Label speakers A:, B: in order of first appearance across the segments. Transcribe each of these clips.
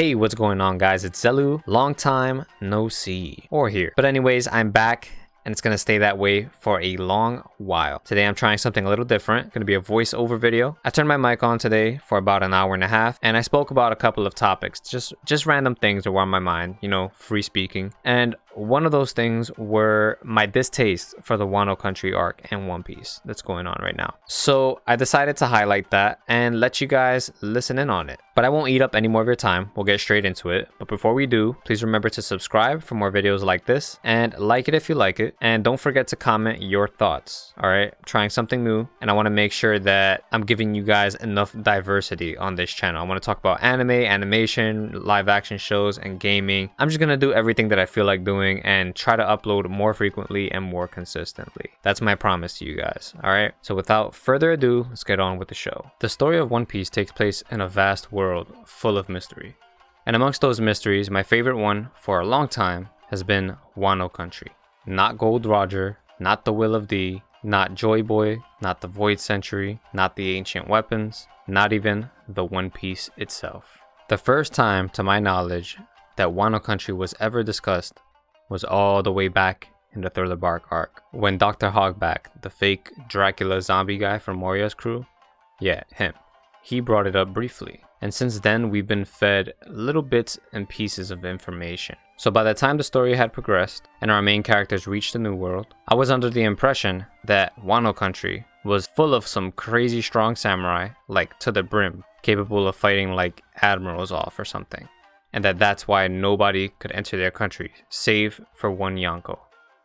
A: Hey, what's going on, guys? It's Zelu. Long time no see or here. But anyways, I'm back and it's gonna stay that way for a long while. Today I'm trying something a little different. Gonna be a voiceover video. I turned my mic on today for about an hour and a half and I spoke about a couple of topics, just random things that were on my mind, you know, free speaking. And one of those things were my distaste for the Wano country arc in One Piece that's going on right now. So I decided to highlight that and let you guys listen in on it. But I won't eat up any more of your time. We'll get straight into it. But before we do, please remember to subscribe for more videos like this and like it if you like it. And don't forget to comment your thoughts. All right, I'm trying something new and I want to make sure that I'm giving you guys enough diversity on this channel. I want to talk about anime, animation, live action shows, and gaming. I'm just going to do everything that I feel like doing and try to upload more frequently and more consistently. That's my promise to you guys. All right, so without further ado, let's get on with the show. The story of One Piece takes place in a vast world full of mystery. And amongst those mysteries, my favorite one for a long time has been Wano country. Not Gold Roger, not the Will of D, not Joy Boy, not the Void Century, not the ancient weapons, not even the One Piece itself. The first time, to my knowledge, that Wano country was ever discussed was all the way back in the Thriller Bark arc, when Dr. Hogback, the fake Dracula zombie guy from Moria's crew, yeah, him, he brought it up briefly. And since then, we've been fed little bits and pieces of information. So by the time the story had progressed and our main characters reached the New World, I was under the impression that Wano country was full of some crazy strong samurai, like to the brim, capable of fighting like admirals off or something. And that's why nobody could enter their country, save for one Yonko,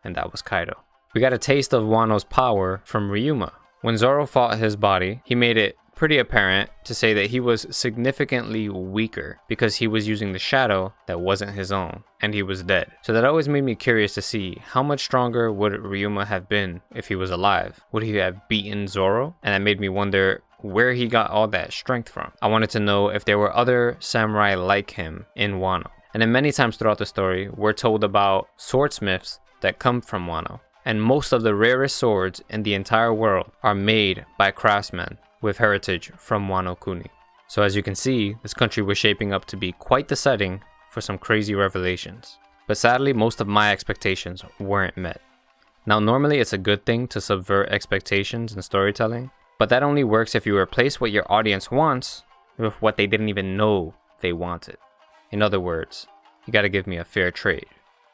A: and that was Kaido. We got a taste of Wano's power from Ryuma. When Zoro fought his body, he made it pretty apparent to say that he was significantly weaker because he was using the shadow that wasn't his own, and he was dead. So that always made me curious to see how much stronger would Ryuma have been if he was alive. Would he have beaten Zoro? And that made me wonder where he got all that strength from. I wanted to know if there were other samurai like him in Wano. And then many times throughout the story, we're told about swordsmiths that come from Wano. And most of the rarest swords in the entire world are made by craftsmen with heritage from Wano Kuni. So as you can see, this country was shaping up to be quite the setting for some crazy revelations. But sadly, most of my expectations weren't met. Now normally it's a good thing to subvert expectations in storytelling, but that only works if you replace what your audience wants with what they didn't even know they wanted. In other words, you gotta give me a fair trade.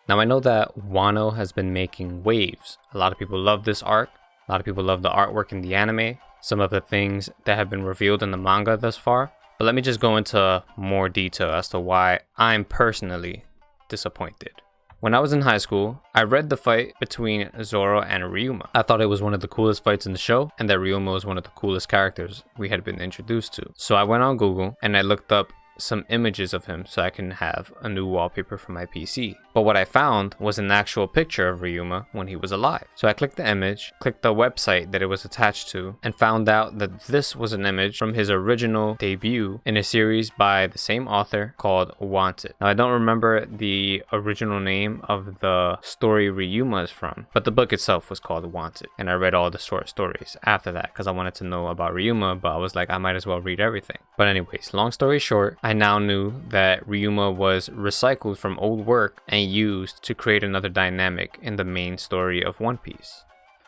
A: Now I know that Wano has been making waves. A lot of people love this arc. A lot of people love the artwork in the anime, some of the things that have been revealed in the manga thus far. But let me just go into more detail as to why I'm personally disappointed. When I was in high school, I read the fight between Zoro and Ryuma. I thought it was one of the coolest fights in the show, and that Ryuma was one of the coolest characters we had been introduced to. So I went on Google and I looked up some images of him so I can have a new wallpaper for my PC. But what I found was an actual picture of Ryuma when he was alive. So I clicked the image, clicked the website that it was attached to, and found out that this was an image from his original debut in a series by the same author called Wanted. Now I don't remember the original name of the story Ryuma is from, but the book itself was called Wanted. And I read all the short stories after that because I wanted to know about Ryuma, but I was like, I might as well read everything. But anyways, long story short, I now knew that Ryuma was recycled from old work and used to create another dynamic in the main story of One Piece.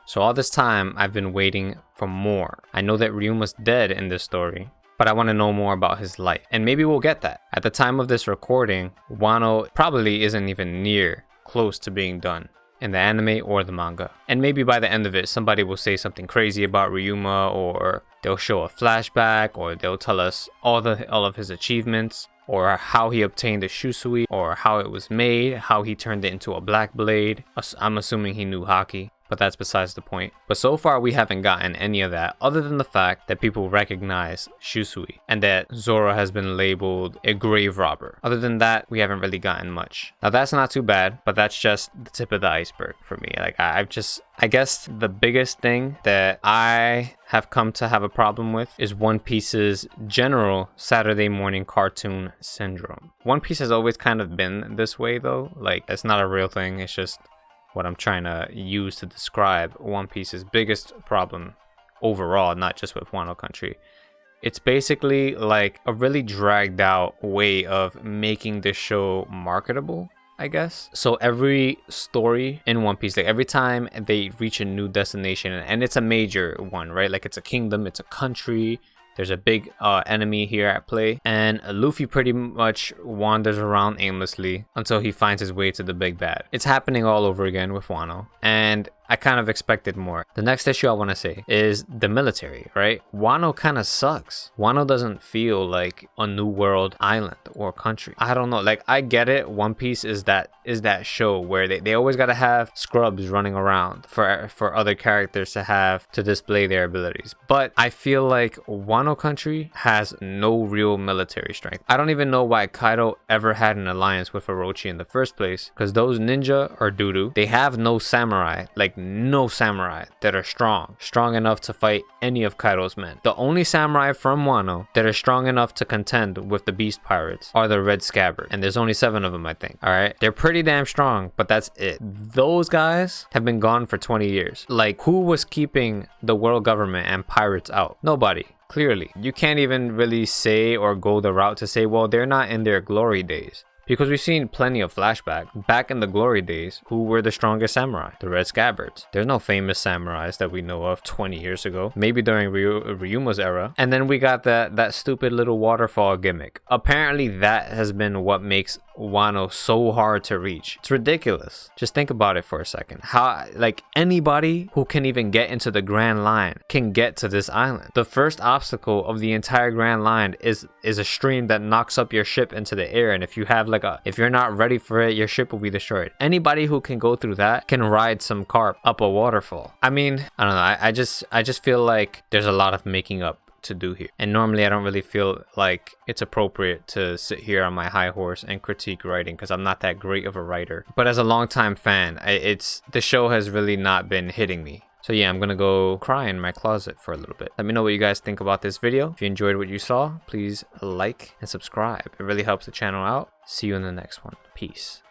A: So all this time, I've been waiting for more. I know that Ryuma's dead in this story, but I want to know more about his life, and maybe we'll get that. At the time of this recording, Wano probably isn't even near close to being done in the anime or the manga. And maybe by the end of it, somebody will say something crazy about Ryuma, or they'll show a flashback, or they'll tell us all of his achievements, or how he obtained the Shusui, or how it was made, how he turned it into a black blade. I'm assuming he knew Haki, but that's besides the point. But so far we haven't gotten any of that, other than the fact that people recognize Shusui and that Zoro has been labeled a grave robber. Other than that, we haven't really gotten much. Now that's not too bad, but that's just the tip of the iceberg for me. Like I guess the biggest thing that I have come to have a problem with is One Piece's general Saturday morning cartoon syndrome. One Piece has always kind of been this way though. Like it's not a real thing, it's just what I'm trying to use to describe One Piece's biggest problem overall, not just with Wano country, It's basically like a really dragged out way of making this show marketable, I guess. So every story in One Piece, like every time they reach a new destination, and it's a major one, right? Like it's a kingdom, it's a country, there's a big enemy here at play, and Luffy pretty much wanders around aimlessly until he finds his way to the big bad. It's happening all over again with Wano, and I kind of expected more. The next issue I want to say is the military, right? Wano kind of sucks. Wano doesn't feel like a new world island or country. I don't know, like I get it. One Piece is that show where they always got to have scrubs running around for other characters to have to display their abilities. But I feel like Wano country has no real military strength. I don't even know why Kaido ever had an alliance with Orochi in the first place, because those ninja are doo-doo. They have no samurai, like no samurai that are strong enough to fight any of Kaido's men. The only samurai from Wano that are strong enough to contend with the beast pirates are the Red Scabbard, and there's only 7 of them, I think. All right, they're pretty damn strong, but that's it. Those guys have been gone for 20 years. Like, who was keeping the world government and pirates out? Nobody. Clearly, you can't even really say or go the route to say, well, they're not in their glory days. Because we've seen plenty of flashback. Back in the glory days, who were the strongest samurai? The Red Scabbards. There's no famous samurais that we know of 20 years ago. Maybe during Ryuma's era. And then we got that stupid little waterfall gimmick. Apparently that has been what makes Wano so hard to reach. It's ridiculous. Just think about it for a second. How, like, anybody who can even get into the Grand Line can get to this island. The first obstacle of the entire Grand Line is a stream that knocks up your ship into the air, and if you have if you're not ready for it, your ship will be destroyed. Anybody who can go through that can ride some carp up a waterfall. I mean, I don't know. I just feel like there's a lot of making up to do here, and normally I don't really feel like it's appropriate to sit here on my high horse and critique writing, because I'm not that great of a writer. But as a longtime fan, the show has really not been hitting me. So yeah, I'm gonna go cry in my closet for a little bit. Let me know what you guys think about this video. If you enjoyed what you saw, please like and subscribe. It really helps the channel out. See you in the next one. Peace.